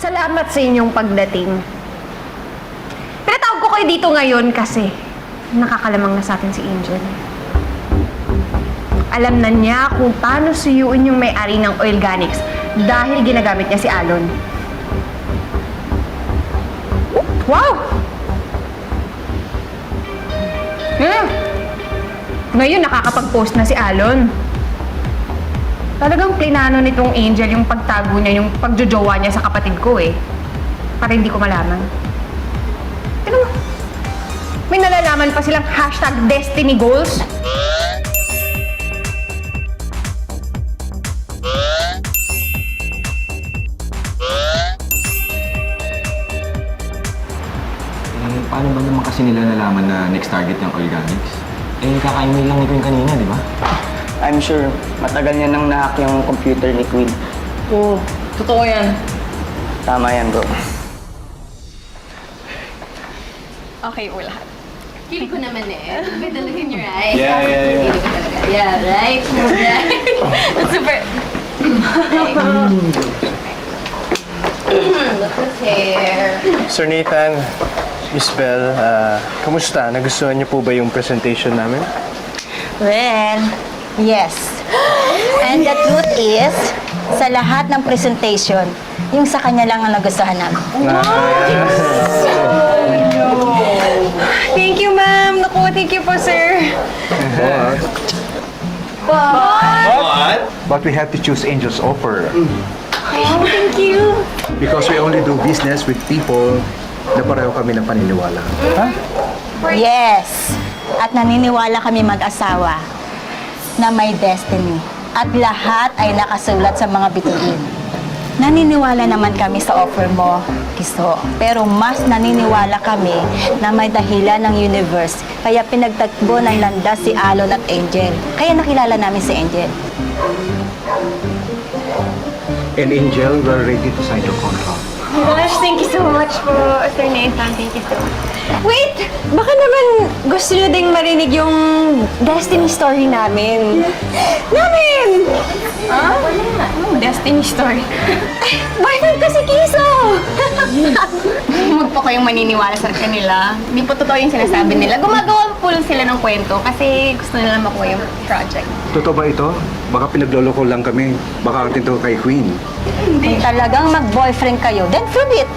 Salamat sa inyong pagdating. Pinatawag ko kayo dito ngayon kasi nakakalamang na sa atin si Angel. Alam na niya kung paano suyuin yung may-ari ng Oilganics dahil ginagamit niya si Alon. Wow! Ngayon nakakapag-post na si Alon. Talagang plinano nitong Angel yung pagtago niya, yung pagjojowa niya sa kapatid ko eh. Para hindi ko malaman. Tignan mo. May nalalaman pa silang #Destiny Goals. Paano ba naman kasi nila nalaman na next target ng Oilganics? Kaka-email lang ni Queen kanina, di ba? I'm sure matagal niya nang nahack yung computer ni Queen. Oo, totoo yan. Tama yan, bro. Okay, po lahat. Feel ko naman eh. May talaga in your eyes. Yeah. Feel ko talaga. Yeah, right? Right. That's super... Look at hair. Sir Nathan, Miss Belle, kamusta? Nagustuhan niyo po ba yung presentation namin? Well, yes. And the truth is, sa lahat ng presentation, yung sa kanya lang ang nagustuhan namin. Thank you, ma'am. Naku, thank you po, sir. But we had to choose Angel's offer Oh, thank you. because we only do business with people na pareho kami ng paniniwala. Yes. At naniniwala kami mag-asawa na may destiny. At lahat ay nakasulat sa mga bituin. Naniniwala naman kami sa offer mo, Kiso. Pero mas naniniwala kami na may dahilan ng universe. Kaya pinagtagbo ng landas si Alon at Angel. Kaya nakilala namin si Angel. And Angel, we're ready to sign your contract. Gosh, thank you so much po, Sir Nathan. Thank you so much. Wait! Baka naman gusto nyo ding marinig yung destiny story namin. Namin! Ha? Destiny story. Ay, boyfriend ko si Kiso! Huwag po kayong maniniwala sa kanila. Hindi po totoo yung sinasabi nila. Gumagawa po lang sila ng kwento kasi gusto nila makuha yung project. Totoo ba ito? Baka pinagloloko lang kami. Baka atin to kay Queen. Kung talagang mag-boyfriend kayo, then prove it!